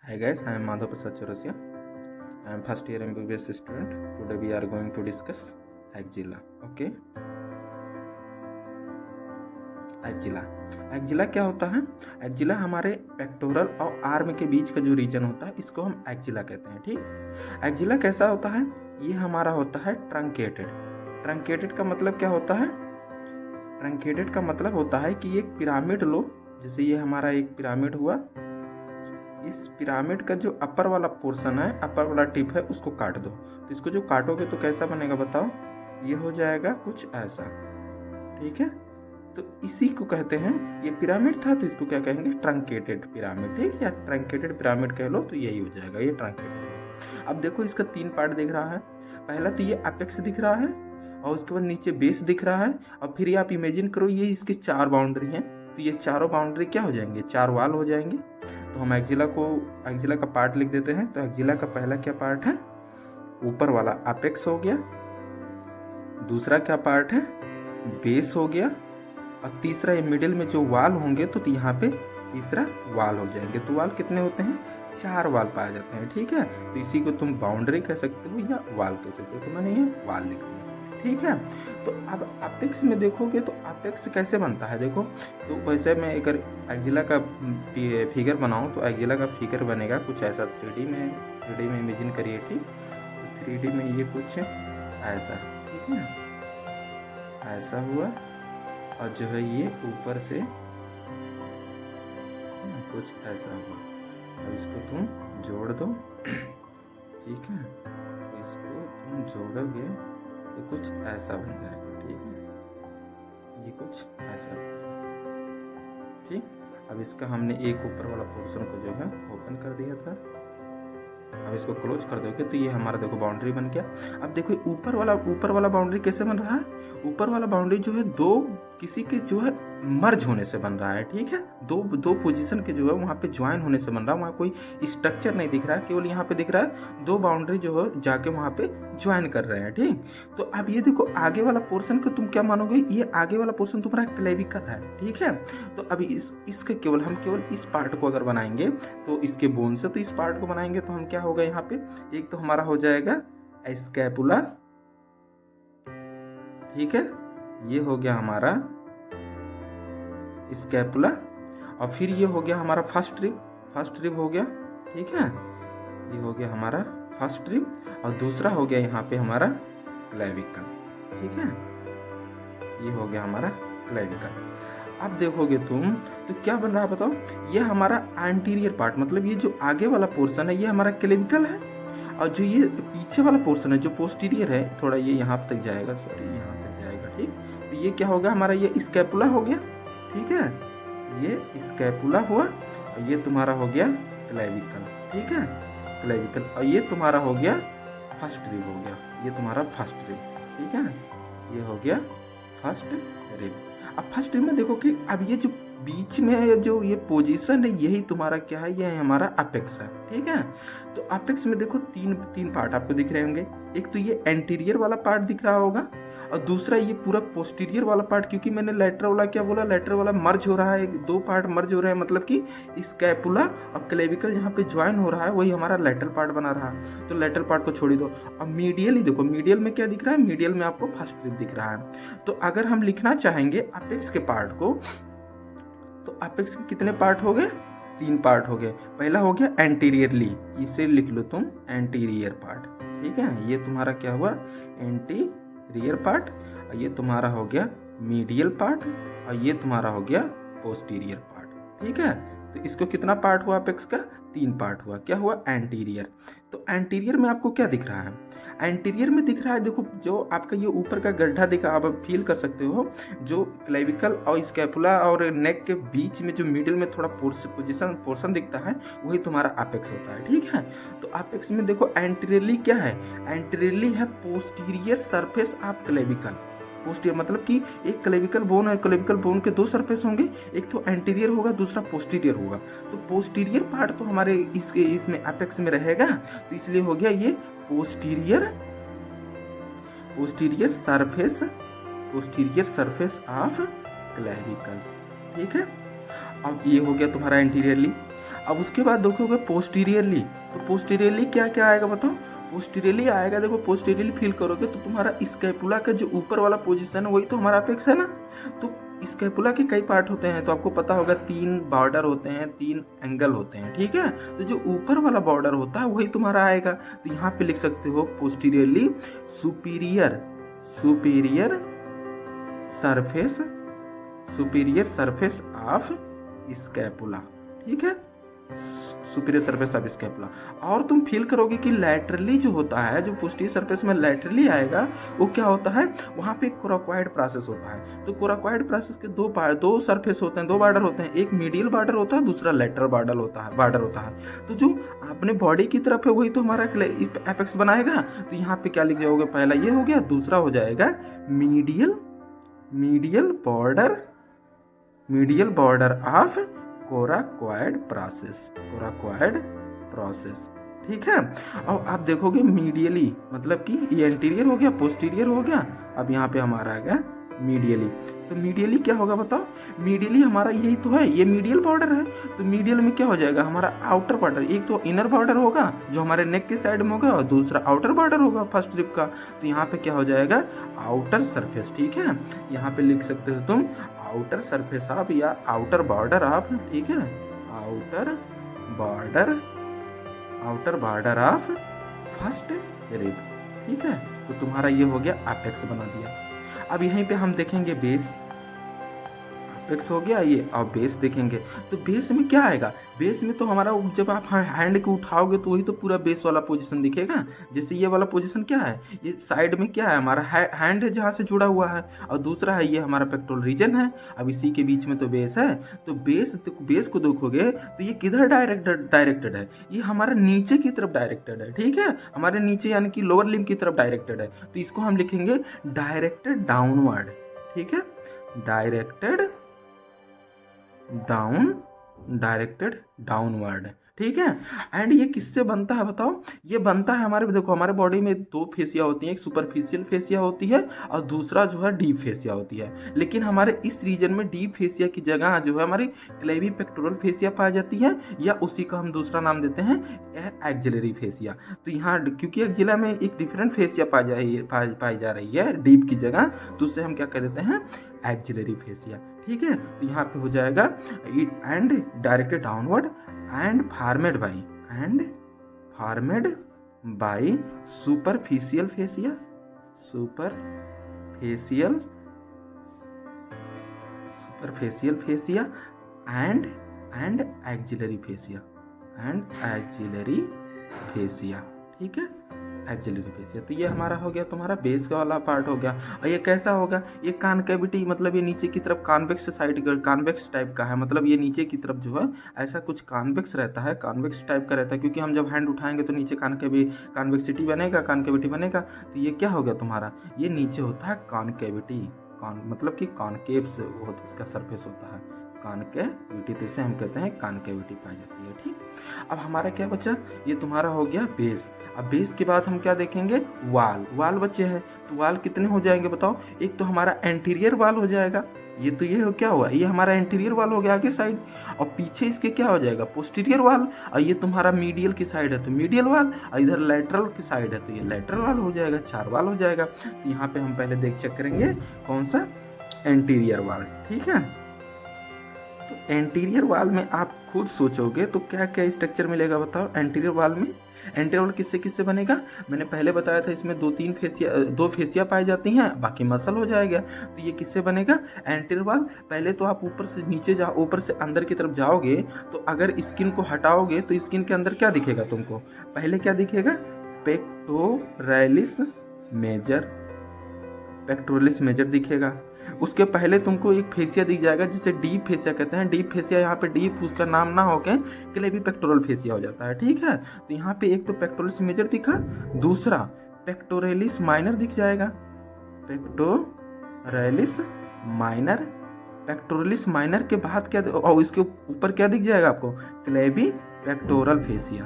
Hi guys, I am Madhav Prasad Chaurasia. I am first year MBBS student. Today we are going to discuss axilla. Okay. Axilla axilla क्या होता है? Axilla हमारे pectoral और arm के बीच का जो reason होता है इसको हम एक्जिला कहते हैं। ठीक, एक्जिला कैसा होता है? ये हमारा होता है ट्रंकेटेड। ट्रंकेटेड का मतलब क्या होता है? ट्रंकेटेड का मतलब होता है कि एक पिरामिड लो, जैसे ये हमारा एक पिरामिड हुआ, इस पिरामिड का जो अपर वाला पोर्शन है, अपर वाला टिप है, उसको काट दो। तो इसको जो काटोगे तो कैसा बनेगा बताओ? ये हो जाएगा कुछ ऐसा। ठीक है, तो इसी को कहते हैं, ये पिरामिड था तो इसको क्या कहेंगे? Truncated pyramid. ठीक, या ट्रंकेटेड पिरामिड कह लो तो यही हो जाएगा, ये ट्रंकेटेड। अब देखो इसका 3 पार्ट दिख रहा है। पहला तो ये अपेक्स दिख रहा है, और उसके बाद नीचे बेस दिख रहा है, और फिर ये आप इमेजिन करो ये इसकी 4 बाउंड्री हैं। तो ये चारों बाउंड्री क्या हो जाएंगे? 4 वाल हो जाएंगे। तो हम एक्जिला का पार्ट लिख देते हैं। तो एक्जिला का पहला क्या पार्ट है? ऊपर वाला अपेक्स हो गया। दूसरा क्या पार्ट है? बेस हो गया। और तीसरा ये मिडिल में जो वाल होंगे तो यहाँ पे तीसरा वाल हो जाएंगे। तो वाल कितने होते हैं? 4 वाल पाए जाते हैं। ठीक है, तो इसी को तुम बाउंड्री कह सकते हो या वाल कह सकते हो। तो मैंने ये वाल लिख दिया। ठीक है, तो अब अपेक्स में देखोगे तो अपेक्स कैसे बनता है देखो। तो वैसे मैं अगर एक्जिला का फिगर बनाऊं तो एक्जिला का फिगर बनेगा कुछ ऐसा। 3D में इमेजिन करिए। ठीक, तो 3D में ये कुछ ऐसा। ठीक है, ऐसा हुआ, और जो है ये ऊपर से कुछ ऐसा हुआ। अब इसको तुम जोड़ दो। ठीक है, तो इसको तुम जोड़ोगे तो कुछ ऐसा बन जाएगा। ठीक है, ये कुछ ऐसा। ठीक, अब इसका हमने एक ऊपर वाला पोर्शन को जो है ओपन कर दिया था। अब इसको क्लोज कर दोगे तो ये हमारा देखो बाउंड्री बन गया। अब देखो ऊपर वाला बाउंड्री कैसे बन रहा है? ऊपर वाला बाउंड्री जो है दो किसी के जो है मर्ज होने से बन रहा है। ठीक है, दो पोजीशन के जो है वहाँ पे ज्वाइन होने से बन रहा है। वहाँ कोई स्ट्रक्चर नहीं दिख रहा है, केवल यहाँ पे दिख रहा है दो बाउंड्री जो है जाके वहाँ पे ज्वाइन कर रहे हैं। ठीक, तो अब ये देखो आगे वाला पोर्शन को तुम क्या मानोगे? ये आगे वाला पोर्शन तुम्हारा क्लेविकल है। ठीक है, तो अभी इसके हम केवल इस पार्ट को अगर बनाएंगे तो इसके बोन से, तो इस पार्ट को बनाएंगे तो हम क्या होगा यहाँ पे? एक तो हमारा हो जाएगा स्कैपुला। ठीक है, ये हो गया हमारा स्कैपुला, और फिर ये हो गया हमारा फर्स्ट रिब हो गया। ठीक है, ये हो गया हमारा फर्स्ट रिब, और दूसरा हो गया यहाँ पे हमारा क्लेविकल। ठीक है, ये हो गया हमारा क्लेविकल। अब देखोगे तुम तो क्या बन रहा है बताओ? ये हमारा एंटीरियर पार्ट, मतलब ये जो आगे वाला पोर्शन है ये हमारा क्लेविकल है, और जो ये पीछे वाला पोर्शन है जो पोस्टीरियर है, थोड़ा ये यहाँ तक जाएगा, सॉरी यहाँ तक जाएगा। ठीक, तो ये क्या होगा हमारा? ये स्कैपुला हो गया। ठीक है, ये स्कैपुला हुआ, और ये तुम्हारा हो गया क्लेविकल। ठीक है, क्लेविकल, और ये तुम्हारा हो गया फर्स्ट रिब हो गया। ये तुम्हारा फर्स्ट रिब। ठीक है, ये हो गया फर्स्ट रिब। अब फर्स्ट रिब में देखो कि अब ये जो बीच में जो ये पोजीशन है यही तुम्हारा क्या है? ये हमारा अपेक्स है। ठीक है, तो अपेक्स में देखो तीन पार्ट आपको दिख रहे होंगे। एक तो ये एंटीरियर वाला पार्ट दिख रहा होगा, और दूसरा ये पूरा पोस्टीरियर वाला पार्ट। क्योंकि मैंने लेटरल वाला क्या बोला? लेटरल वाला मर्ज हो रहा है, दो पार्ट मर्ज हो रहे हैं, मतलब कि स्कैपुला और क्लेविकल जहाँ पे ज्वाइन हो रहा है वही हमारा लेटरल पार्ट बना रहा है। तो लेटरल पार्ट को छोड़ दो। अब मीडियल ही देखो, मीडियल में क्या दिख रहा है? मीडियल में आपको फर्स्ट रिब दिख रहा है। तो अगर हम लिखना चाहेंगे अपेक्स के पार्ट को, तो अपेक्स के कितने पार्ट हो गए? 3 पार्ट हो गए। पहला हो गया एंटीरियरली, इसे लिख लो तुम एंटीरियर पार्ट। ठीक है, ये तुम्हारा क्या हुआ? एंटीरियर पार्ट, और ये तुम्हारा हो गया मीडियल पार्ट, और ये तुम्हारा हो गया पोस्टीरियर पार्ट। ठीक है, तो इसको कितना पार्ट हुआ अपेक्स का? 3 पार्ट हुआ। क्या हुआ? एंटीरियर। तो एंटीरियर में आपको क्या दिख रहा है? एंटीरियर में दिख रहा है देखो जो आपका ये ऊपर का गड्ढा दिखा, आप फील कर सकते हो, जो क्लेविकल और स्कैपुला और नेक के बीच में जो मिडिल में थोड़ा पोर्शन दिखता है वही तुम्हारा अपेक्स होता है। ठीक है, तो अपेक्स में देखो एंटीरियरली क्या है? एंटीरियरली है posterior surface of clavicle. Posterior मतलब कि एक क्लेविकल बोन है, क्लेविकल बोन के 2 सरफेस होंगे, एक तो एंटीरियर होगा दूसरा पोस्टीरियर होगा। तो पोस्टीरियर पार्ट तो हमारे इसमें अपेक्स में रहेगा, तो इसलिए हो गया ये पोस्टीरियर सरफेस ऑफ क्लेविकल। ठीक है, अब ये हो गया तुम्हारा एंटीरियरली। अब उसके बाद देखोगे पोस्टीरियरली, तो पोस्टीरियरली क्या क्या आएगा बताओ। पोस्टीरियरली आएगा, देखो पोस्टीरियरली फील करोगे तो तुम्हारा स्कैपुला का जो ऊपर वाला पोजीशन है वही तो हमारा अपेक्स है ना। तो स्कैपुला के कई पार्ट होते हैं, तो आपको पता होगा 3 बॉर्डर होते हैं, 3 एंगल होते हैं, ठीक है। तो जो ऊपर वाला बॉर्डर होता है वही तुम्हारा आएगा। तो यहाँ पे लिख सकते हो posteriorly superior surface of scapula, ठीक है, सुपीरियर सरफेस ऑफ स्कैपुला। और तुम फील करोगे कि लैटरली जो होता है, जो पोस्टीरियर सरफेस में लैटरली आएगा वो क्या होता है, वहाँ पे कोराकॉइड प्रोसेस होता है। तो कोराकॉइड प्रोसेस के दो सरफेस होते हैं, 2 बॉर्डर होते हैं, एक मीडियल बॉर्डर होता है, दूसरा लेटरल बॉर्डर होता है। तो जो अपने बॉडी की तरफ है वही तो हमारा एपेक्स बनाएगा। तो यहाँ पे क्या लिख जाओगे, पहला ये हो गया, दूसरा हो जाएगा medial border of coracoid process, ठीक है। और आप देखोगे मीडियली मतलब कि ये एंटीरियर हो गया, पोस्टीरियर हो गया, अब यहाँ पे हमारा आ गया मीडियली। तो मीडियली क्या होगा बताओ, मीडियली हमारा यही तो है, ये मीडियल बॉर्डर है। तो मीडियल में क्या हो जाएगा, हमारा आउटर बॉर्डर, एक तो इनर बॉर्डर होगा जो हमारे नेक के साइड में होगा, और दूसरा आउटर बॉर्डर होगा फर्स्ट रिब का। तो यहाँ पे क्या हो जाएगा, आउटर सरफेस, ठीक है। यहाँ पे लिख सकते हो तुम आउटर सरफेस ऑफ या आउटर बॉर्डर ऑफ, ठीक है, outer border of first rib, ठीक है। तो तुम्हारा ये हो गया अपेक्स बना दिया। अब यहीं पे हम देखेंगे बेस, अपेक्स हो गया ये, और बेस देखेंगे। तो बेस में क्या आएगा, बेस में तो हमारा जब आप हैंड को उठाओगे तो वही तो पूरा बेस वाला पोजीशन दिखेगा। जैसे ये वाला पोजीशन क्या है, ये साइड में क्या है, हमारा हैंड है जहाँ से जुड़ा हुआ है, और दूसरा है ये हमारा पेक्टोरल रीजन है। अब इसी के बीच में तो बेस है। तो बेस को देखोगे तो ये किधर डायरेक्टेड है, ये हमारा नीचे की तरफ डायरेक्टेड है, ठीक है, हमारे नीचे यानी कि लोअर लिम्ब की तरफ डायरेक्टेड है। तो इसको हम लिखेंगे डायरेक्टेड डाउनवर्ड, ठीक है, डायरेक्टेड डाउनवर्ड, ठीक है। एंड ये किससे बनता है बताओ, ये बनता है हमारे, देखो हमारे बॉडी में 2 फेसिया होती हैं, एक सुपरफिशियल फेसिया होती है और दूसरा जो है डीप फेसिया होती है। लेकिन हमारे इस रीजन में डीप फेसिया की जगह जो है हमारी क्लेवी पेक्टोरल फेसिया पाई जाती है, या उसी का हम दूसरा नाम देते हैं एक्जिलरी फेसिया। तो यहाँ क्योंकि एक्जिला में एक डिफरेंट फेसिया पाई जा रही है डीप की जगह, तो उससे हम क्या कह देते हैं, एक्जिलरी फेसिया, ठीक है। तो यहाँ पे हो जाएगा and directed downward and formed by superficial fascia and axillary fascia, ठीक है, एक्जिलरी फेसिया। तो ये हमारा हो गया तुम्हारा बेस का वाला पार्ट हो गया। और ये कैसा होगा, ये कॉनकेविटी मतलब ये नीचे की तरफ कॉन्वेक्स टाइप का है, मतलब ये नीचे की तरफ जो है ऐसा कुछ कॉन्वेक्स रहता है, कॉन्वेक्स टाइप का रहता है, क्योंकि हम जब हैंड उठाएंगे तो नीचे कॉन्वेक्सिटी बनेगा, कॉनकेविटी बनेगा। तो ये क्या हो गया तुम्हारा, ये नीचे होता है कॉनकेविटी, मतलब कि कॉनकेव से इसका सरफेस होता है कॉनकेविटी, तो इसे हम कहते हैं कॉनकेविटी पाई जाती है, ठीक। अब हमारा क्या बचा, ये तुम्हारा हो गया बेस। अब बेस के बाद हम क्या देखेंगे, वाल बचे हैं। तो वाल कितने हो जाएंगे बताओ, एक तो हमारा एंटीरियर वाल हो जाएगा, ये तो ये क्या हुआ, ये हमारा एंटीरियर वाल हो गया आगे साइड, और पीछे इसके क्या हो जाएगा, पोस्टीरियर वाल। और ये तुम्हारा मीडियल की साइड है तो मीडियल वाल, और इधर लेटरल की साइड है तो ये लेटरल वाल हो जाएगा, 4 वाल हो जाएगा। तो यहाँ पे हम पहले चेक करेंगे कौन सा, एंटीरियर वाल, ठीक है। तो एंटीरियर वाल में आप खुद सोचोगे तो क्या क्या स्ट्रक्चर मिलेगा बताओ एंटीरियर वाल में। एंटीरियर वाल किससे बनेगा, मैंने पहले बताया था इसमें 2 फेसिया पाई जाती हैं, बाकी मसल हो जाएगा। तो ये किससे बनेगा एंटीरियर वाल, पहले तो आप ऊपर से नीचे ऊपर से अंदर की तरफ जाओगे तो अगर स्किन को हटाओगे तो स्किन के अंदर क्या दिखेगा तुमको, पहले क्या दिखेगा, पेक्टोरलिस मेजर दिखेगा। उसके पहले तुमको एक फेसिया दिख जाएगा जिसे डीप फेसिया कहते हैं। डीप फेसिया यहाँ पे डीप उसका नाम ना होके क्लेवी पेक्टोरल फेसिया हो जाता है, ठीक है। तो यहाँ पे एक तो पेक्टोरलिस मेजर दिखा, दूसरा पेक्टोरलिस माइनर दिख जाएगा, पेक्टोरलिस माइनर के बाद क्या, और इसके ऊपर क्या दिख जाएगा आपको, क्लेवी पेक्टोरल फेसिया,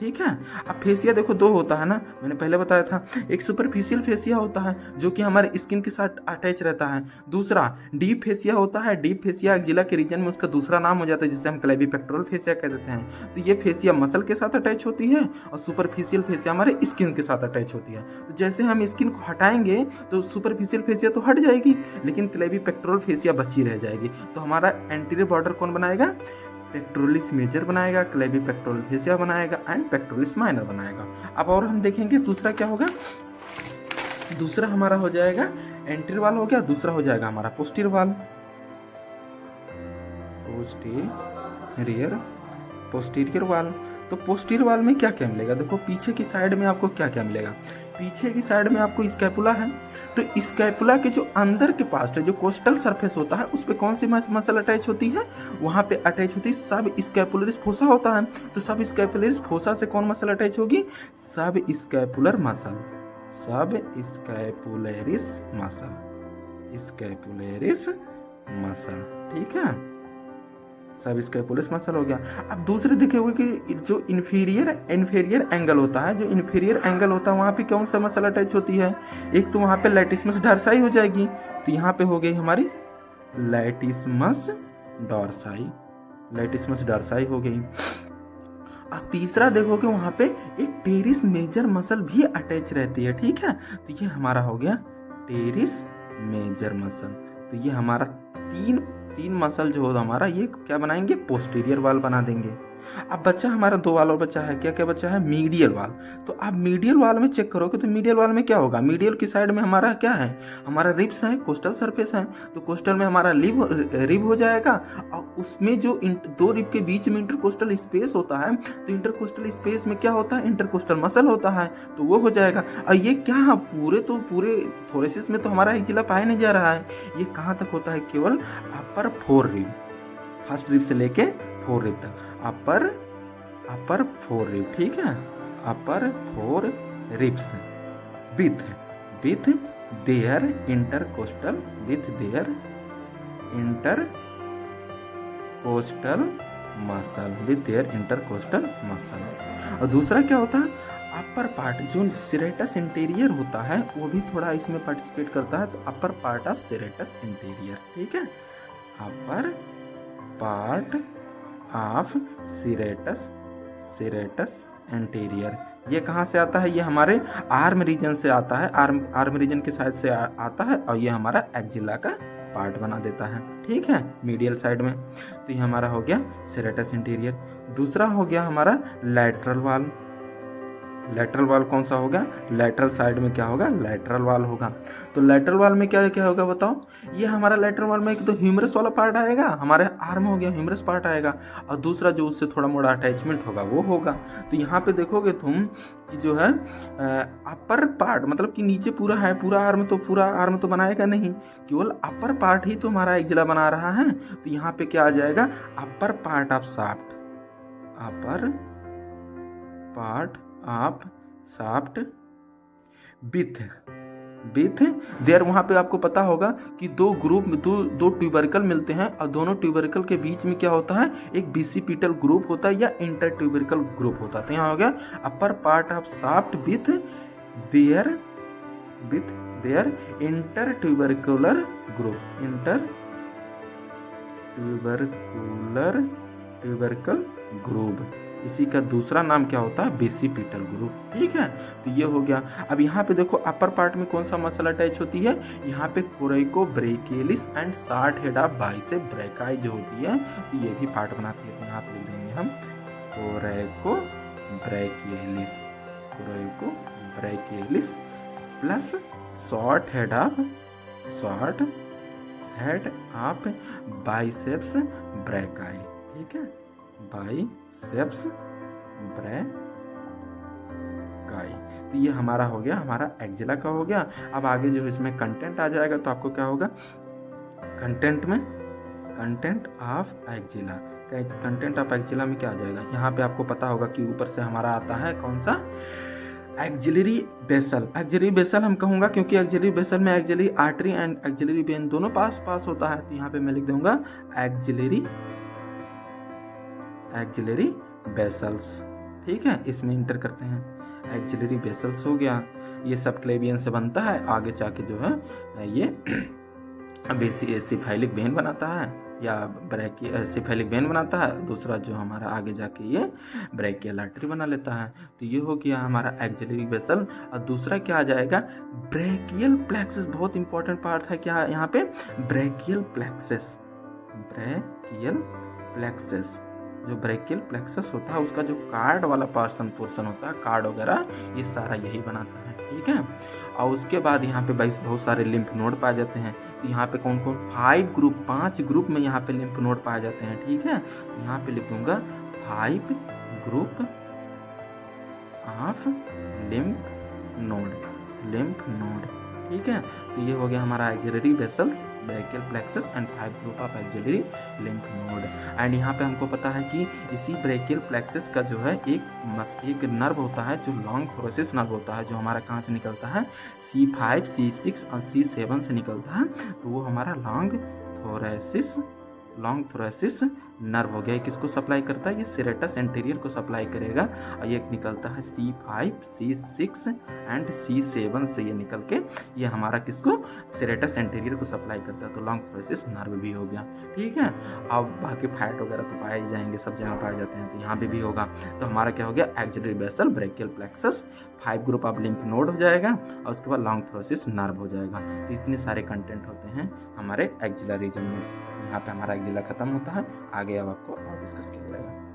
ठीक है। अब फेसिया देखो दो होता है ना, मैंने पहले बताया था। एक सुपरफिशियल फेसिया होता है जो कि हमारे स्किन के साथ अटैच रहता है। दूसरा डीप फेसिया होता है। डीप फेसिया एक्जिला के रीजन में उसका दूसरा नाम हो जाता है जिसे हम क्लेविपेक्टोरल फेसिया कह देते हैं। तो ये फेसिया मसल के साथ अटैच होती है और सुपरफिशियल फेसिया हमारे स्किन के साथ अटैच होती है। तो जैसे हम स्किन को हटाएंगे तो सुपरफिशियल फेसिया तो हट जाएगी, लेकिन क्लेविपेक्टोरल फेसिया बची रह जाएगी। तो हमारा एंटीरियर बॉर्डर कौन बनाएगा? पेक्टोरलिस मेजर बनाएगा, क्लेविपेक्टोरल फेसिया बनाएगा एंड पेक्टोरलिस माइनर बनाएगा। अब और हम देखेंगे दूसरा क्या होगा। दूसरा हमारा हो जाएगा एंटीरियर वाल हो गया, दूसरा हो जाएगा हमारा पोस्टीरियर वाल। पोस्टीरियर वाल। तो पोस्टीरियर वाल में क्या क्या मिलेगा? देखो पीछे की साइड में आपको क्या क्या मिलेगा। पीछे की साइड में आपको स्कैपुला है। तो स्कैपुला के जो अंदर के पास है, जो कोस्टल सरफेस होता है, उस पे कौन सी मसल अटैच होती है? वहां पे अटैच होती है सब स्कैपुलरिस फोसा होता है। तो सब स्कैपुलरिस फोसा से कौन मसल अटैच होगी? सब स्कैपुलर मसल। सब स्कैपुलरिस मसल। स्कैपुलरिस मसल, ठीक है। सब स्कैपुलरिस मसल हो गया। अब दूसरे देखे हुए कि जो इन्फीरियर एंगल होता है, जो इन्फीरियर एंगल होता है वहाँ पे कौन सा मसल अटैच होती है? एक तो वहाँ पे लैटिसमस डॉर्साई हो जाएगी, तो यहाँ पे हो गई हमारी लैटिसमस डॉर्साई। लैटिसमस डॉर्साई हो गई। और तीसरा देखो कि वहाँ पे एक टेरिस मेजर मसल भी अटैच रहती है, ठीक है। तो ये हमारा हो गया टेरिस मेजर मसल। तो ये हमारा तीन मसल जो होगा हमारा, ये क्या बनाएंगे? पोस्टीरियर वाल बना देंगे। अब बच्चा हमारा दो वाल और बचा है। क्या क्या बचा है? मीडियल वाल। तो आप मीडियल वाल में चेक करोगे तो मीडियल वाल में क्या होगा? मीडियल की साइड में हमारा क्या है? हमारा रिब्स है, कोस्टल सरफेस है। तो कोस्टल में हमारा रिब हो जाएगा और उसमें जो दो रिब के बीच में इंटरकोस्टल स्पेस होता है, तो इंटरकोस्टल स्पेस में क्या होता है? इंटरकोस्टल मसल होता है, तो वो हो जाएगा। और ये क्या पूरे थोरेसिस में तो हमारा एक्जिला पाया नहीं जा रहा है। ये कहाँ तक होता है? केवल अपर फोर रिब, फर्स्ट रिब से लेके फोर रिब तक। अपर फोर रिब, ठीक है। Upper four ribs with their intercostal muscle. और दूसरा क्या होता है? अपर पार्ट जो सेरेटस इंटीरियर होता है वो भी थोड़ा इसमें पार्टिसिपेट करता है। तो अपर पार्ट ऑफ सेरेटस इंटीरियर, ठीक है। Upper part of serratus anterior. ये कहाँ से आता है? ये हमारे आर्म रीजन से आता है। आर्म रीजन के साइड से आता है और ये हमारा एक्जिला का पार्ट बना देता है, ठीक है, मीडियल साइड में। तो ये हमारा हो गया सेरेटस इंटीरियर। दूसरा हो गया हमारा लैटरल वाल। लैटरल वाल कौन सा होगा? लैटरल साइड में क्या होगा? लैटरल वाल होगा। तो लैटरल वाल में क्या क्या होगा बताओ? ये हमारा लैटरल वाल में एक तो ह्यूमरस वाला पार्ट आएगा, हमारे आर्म हो गया, ह्यूमरस पार्ट आएगा, और दूसरा जो उससे थोड़ा मोड़ा अटैचमेंट होगा वो होगा। तो यहाँ पे देखोगे तुम कि जो है अपर पार्ट, मतलब कि नीचे पूरा है, पूरा आर्म तो बनाएगा नहीं, केवल अपर पार्ट ही तो हमारा एक्जिला बना रहा है। तो यहाँ पे क्या आ जाएगा? अपर part of shaft. Upper part of shaft with there. वहां पे आपको पता होगा कि दो ट्यूबरिकल मिलते हैं और दोनों ट्यूबरिकल के बीच में क्या होता है? एक बिसिपिटल ग्रुप होता है या इंटर ट्यूबरिकल ग्रुप होता है। तो यहाँ हो गया upper part of shaft with their inter tubercular group. Tubercle group, इसी का दूसरा नाम क्या होता है? बेसिपिटल ग्रुप, ठीक है। तो ये हो गया। अब यहाँ पे देखो अपर पार्ट में कौन सा मसल अटैच होती है? यहाँ पे coracobrachialis and short head of bicep brachii जो होती है, तो ये भी पार्ट बनाती है। तो यहाँ पे लिख देंगे हम coracobrachialis plus short head of biceps brachii, ठीक है, बाइसेप्स ब्रैकाई। तो ये हमारा हो गया, हमारा एक्जिला का हो गया। अब आगे जो इसमें कंटेंट आ जाएगा तो आपको क्या होगा? Content of axilla. Content of axilla में क्या आ जाएगा? यहाँ पे आपको पता होगा कि ऊपर से हमारा आता है कौन सा? Axillary basal. एक्जिलरी बेसल हम कहूँगा क्योंकि एक्जिलरी बेसल में axillary artery and axillary vein दोनों पास होता है। तो यहाँ पे मैं लिख दूंगा एक्जिलरी बेसल्स, ठीक है, इसमें इंटर करते हैं। एक्सिलरी वेसल्स हो गया, ये सब क्लेवियन से बनता है, आगे जाके जो है ये सिफाइलिक वेन बनाता है या सिफाइलिक वेन बनाता है, दूसरा जो हमारा आगे जाके ये ब्रैकियल आर्टरी बना लेता है। तो ये हो गया हमारा एक्सिलरी वेसल। और दूसरा क्या आ जाएगा, ब्रैकियल प्लेक्सस। बहुत इंपॉर्टेंट पार्ट है क्या यहाँ पे, ब्रैकियल प्लेक्सस। ब्रैकियल प्लेक्सस, जो ब्रैकियल प्लेक्सस होता है उसका जो कार्ड वाला पोर्शन होता है, कार्ड वगैरह, ये सारा यही बनाता है। ठीक है, और उसके बाद यहाँ पे बहुत सारे लिम्फ नोड पाए जाते हैं। तो यहाँ पे कौन कौन, 5 ग्रुप में यहाँ पे लिम्फ नोड पाए जाते हैं। ठीक है, तो यहाँ पे लिख दूंगा 5 ग्रुप ऑफ लिम्फ नोड। ठीक है, तो ये हो गया हमारा axillary vessels, brachial plexus and 5 group of axillary lymph node. And यहाँ पे हमको पता है कि इसी ब्रैकियल प्लेक्सस का जो है एक नर्व होता है जो लॉन्ग थोरेसिस नर्व होता है, जो हमारा कहाँ से निकलता है, C5, C6 और C7 से निकलता है। तो वो हमारा लॉन्ग थोरेसिस नर्व हो गया। किसको सप्लाई करता है, ये सेरेटस एंटीरियर को सप्लाई करेगा। और ये निकलता है C5, C6 एंड C7 से ये निकल के ये हमारा किसको, सेरेटस एंटीरियर को सप्लाई करता है। तो लॉन्ग थोरेसिस नर्व भी हो गया। ठीक है, अब बाकी फैट वगैरह तो पाए ही जाएंगे, सब जगह पाए जाते हैं, तो यहाँ पे भी होगा। तो हमारा क्या हो गया, axillary vessel, brachial plexus, 5 group of lymph node हो जाएगा, और उसके बाद लॉन्ग थोरेसिस नर्व हो जाएगा। तो इतने सारे कंटेंट होते हैं हमारे एक्सिलरी रीजन में। यहाँ पे हमारा एक्सिला खत्म होता है, आगे अब आपको और डिस्कस किया जाएगा।